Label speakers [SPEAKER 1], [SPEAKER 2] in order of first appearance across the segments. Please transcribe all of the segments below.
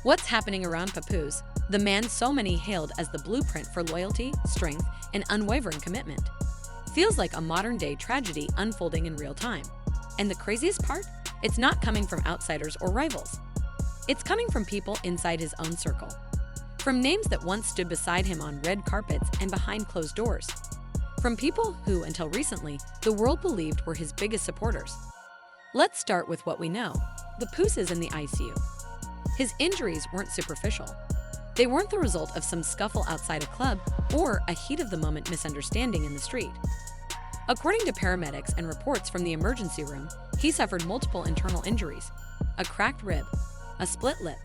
[SPEAKER 1] What's happening around Papoose, the man so many hailed as the blueprint for loyalty, strength, and unwavering commitment? Feels like a modern-day tragedy unfolding in real time. And the craziest part? It's not coming from outsiders or rivals. It's coming from people inside his own circle. From names that once stood beside him on red carpets and behind closed doors. From people who, until recently, the world believed were his biggest supporters. Let's start with what we know. Papoose is in the ICU. His injuries weren't superficial. They weren't the result of some scuffle outside a club or a heat-of-the-moment misunderstanding in the street. According to paramedics and reports from the emergency room, he suffered multiple internal injuries, a cracked rib, a split lip,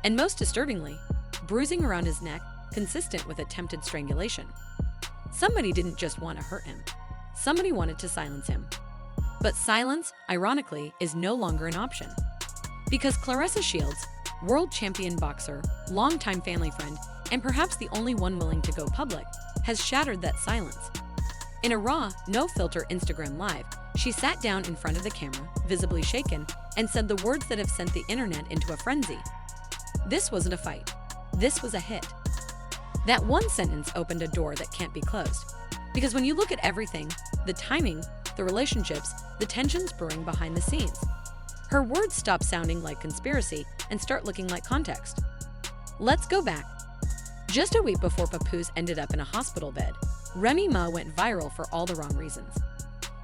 [SPEAKER 1] and most disturbingly, bruising around his neck consistent with attempted strangulation. Somebody didn't just want to hurt him. Somebody wanted to silence him. But silence, ironically, is no longer an option. Because Claressa Shields, world champion boxer, longtime family friend, and perhaps the only one willing to go public, has shattered that silence. In a raw, no-filter Instagram Live, she sat down in front of the camera, visibly shaken, and said the words that have sent the internet into a frenzy. This wasn't a fight. This was a hit. That one sentence opened a door that can't be closed. Because when you look at everything, the timing, the relationships, the tensions brewing behind the scenes, her words stop sounding like conspiracy and start looking like context. Let's go back. Just a week before Papoose ended up in a hospital bed, Remy Ma went viral for all the wrong reasons.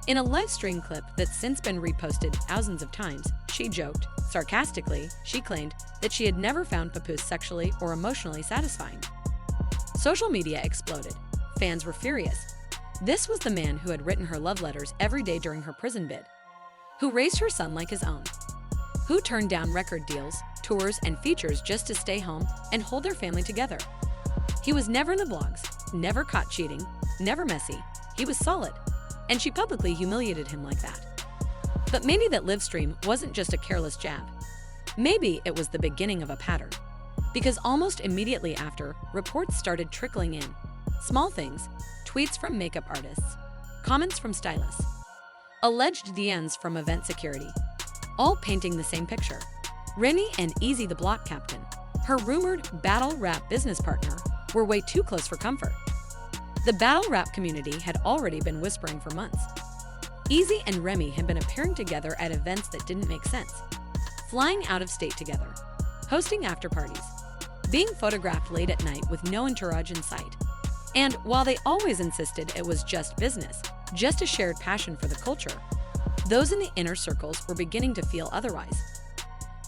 [SPEAKER 1] In a live stream clip that's since been reposted thousands of times, she joked, sarcastically, she claimed that she had never found Papoose sexually or emotionally satisfying. Social media exploded. Fans were furious. This was the man who had written her love letters every day during her prison bid, who raised her son like his own, who turned down record deals, tours, and features just to stay home and hold their family together. He was never in the blogs, never caught cheating, never messy. He was solid, and she publicly humiliated him like that. But maybe that live stream wasn't just a careless jab. Maybe it was the beginning of a pattern. Because almost immediately after, reports started trickling in. Small things, tweets from makeup artists, comments from stylists, alleged DMs from event security, all painting the same picture. Remy and Eazy the Block Captain, her rumored battle rap business partner, were way too close for comfort. The battle rap community had already been whispering for months. Eazy and Remy had been appearing together at events that didn't make sense, flying out of state together, hosting after parties, being photographed late at night with no entourage in sight. And while they always insisted it was just business, just a shared passion for the culture, those in the inner circles were beginning to feel otherwise,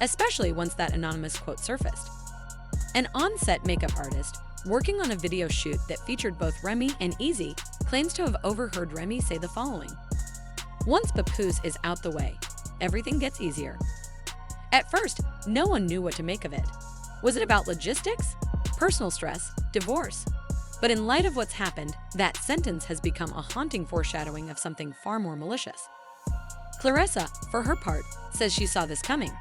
[SPEAKER 1] especially once that anonymous quote surfaced. An on-set makeup artist working on a video shoot that featured both Remy and Eazy claims to have overheard Remy say the following: "Once Papoose is out the way, everything gets easier." At first, no one knew what to make of it. Was it about logistics, personal stress, divorce? But in light of what's happened, that sentence has become a haunting foreshadowing of something far more malicious. Claressa, for her part, says she saw this coming.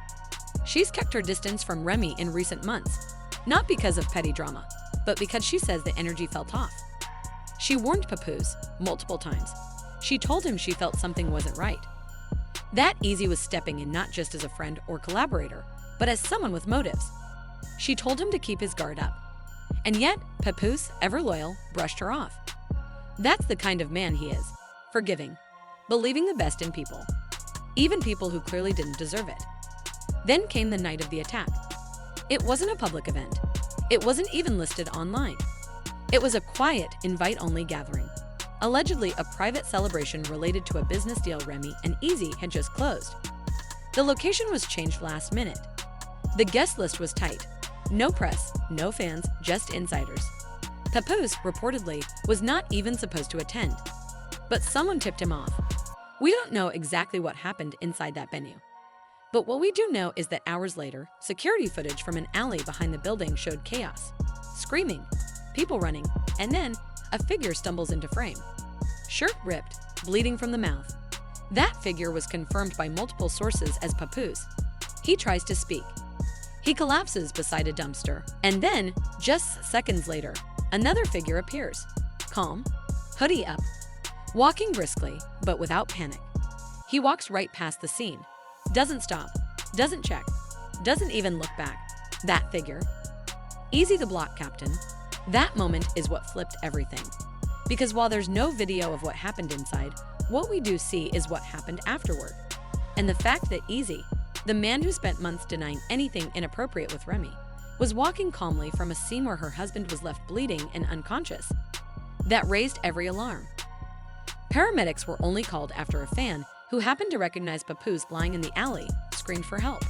[SPEAKER 1] She's kept her distance from Remy in recent months, not because of petty drama, but because she says the energy felt off. She warned Papoose multiple times. She told him she felt something wasn't right. That Eazy was stepping in not just as a friend or collaborator, but as someone with motives. She told him to keep his guard up. And yet, Papoose, ever loyal, brushed her off. That's the kind of man he is, forgiving, believing the best in people, even people who clearly didn't deserve it. Then came the night of the attack. It wasn't a public event. It wasn't even listed online. It was a quiet, invite-only gathering, allegedly a private celebration related to a business deal Remy and Eazy had just closed. The location was changed last minute. The guest list was tight. No press, no fans, just insiders. Papoose, reportedly, was not even supposed to attend. But someone tipped him off. We don't know exactly what happened inside that venue. But what we do know is that hours later, security footage from an alley behind the building showed chaos, screaming, people running, and then a figure stumbles into frame. Shirt ripped, bleeding from the mouth. That figure was confirmed by multiple sources as Papoose. He tries to speak. He collapses beside a dumpster, and then, just seconds later, another figure appears, calm, hoodie up, walking briskly, but without panic. He walks right past the scene, doesn't stop, doesn't check, doesn't even look back. That figure, Eazy the Block Captain, that moment is what flipped everything. Because while there's no video of what happened inside, what we do see is what happened afterward. And the fact that Eazy, the man who spent months denying anything inappropriate with Remy, was walking calmly from a scene where her husband was left bleeding and unconscious. That raised every alarm. Paramedics were only called after a fan who happened to recognize Papoose lying in the alley screamed for help.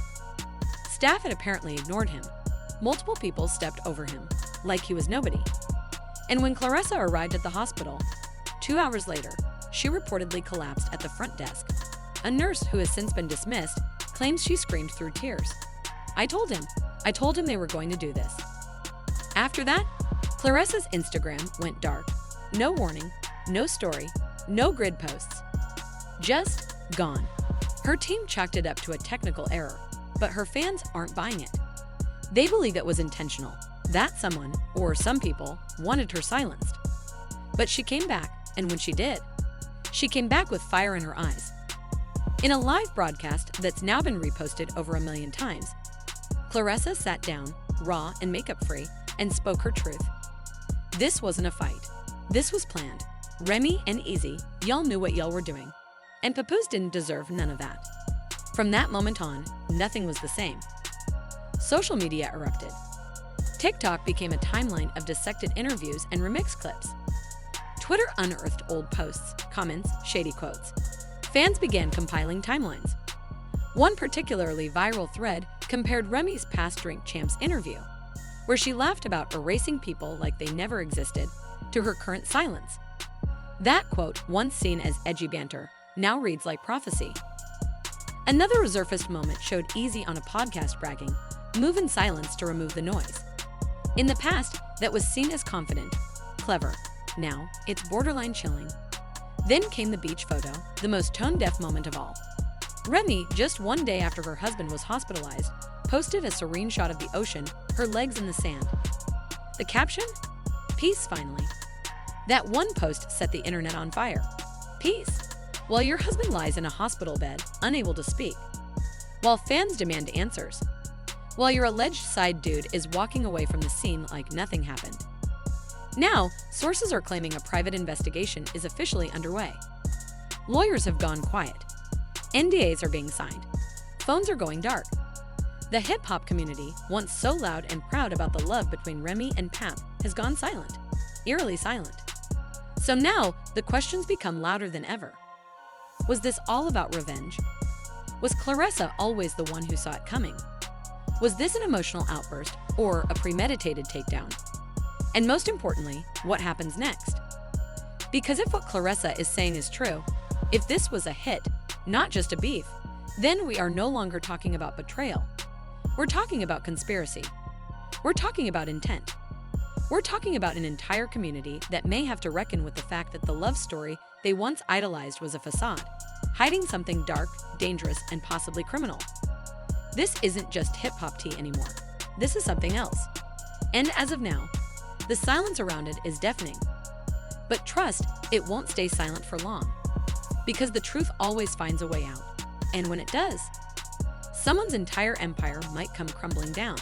[SPEAKER 1] Staff had apparently ignored him. Multiple people stepped over him, like he was nobody. And when Claressa arrived at the hospital, 2 hours later, she reportedly collapsed at the front desk. A nurse who has since been dismissed claims she screamed through tears. I told him they were going to do this. After that, Claressa's Instagram went dark. No warning, no story, no grid posts. Just gone. Her team chalked it up to a technical error, but her fans aren't buying it. They believe it was intentional, that someone, or some people, wanted her silenced. But she came back, and when she did, she came back with fire in her eyes. In a live broadcast that's now been reposted over 1 million times, Claressa sat down, raw and makeup-free, and spoke her truth. This wasn't a fight. This was planned. Remy and Eazy, y'all knew what y'all were doing. And Papoose didn't deserve none of that. From that moment on, nothing was the same. Social media erupted. TikTok became a timeline of dissected interviews and remix clips. Twitter unearthed old posts, comments, shady quotes. Fans began compiling timelines. One particularly viral thread compared Remy's past Drink Champs interview, where she laughed about erasing people like they never existed, to her current silence. That quote, once seen as edgy banter, now reads like prophecy. Another resurfaced moment showed Eazy on a podcast bragging, "Move in silence to remove the noise." In the past, that was seen as confident, clever. Now, it's borderline chilling. Then came the beach photo, the most tone-deaf moment of all. Remy, just 1 day after her husband was hospitalized, posted a serene shot of the ocean, her legs in the sand. The caption? Peace, finally. That one post set the internet on fire. Peace. While your husband lies in a hospital bed, unable to speak. While fans demand answers. While your alleged side dude is walking away from the scene like nothing happened. Now, sources are claiming a private investigation is officially underway. Lawyers have gone quiet. NDAs are being signed. Phones are going dark. The hip-hop community, once so loud and proud about the love between Remy and Pap, has gone silent. Eerily silent. So now, the questions become louder than ever. Was this all about revenge? Was Claressa always the one who saw it coming? Was this an emotional outburst or a premeditated takedown? And most importantly, what happens next? Because if what Claressa is saying is true, if this was a hit, not just a beef, then we are no longer talking about betrayal. We're talking about conspiracy. We're talking about intent. We're talking about an entire community that may have to reckon with the fact that the love story they once idolized was a facade, hiding something dark, dangerous, and possibly criminal. This isn't just hip-hop tea anymore. This is something else. And as of now, the silence around it is deafening. But trust, it won't stay silent for long. Because the truth always finds a way out. And when it does, someone's entire empire might come crumbling down.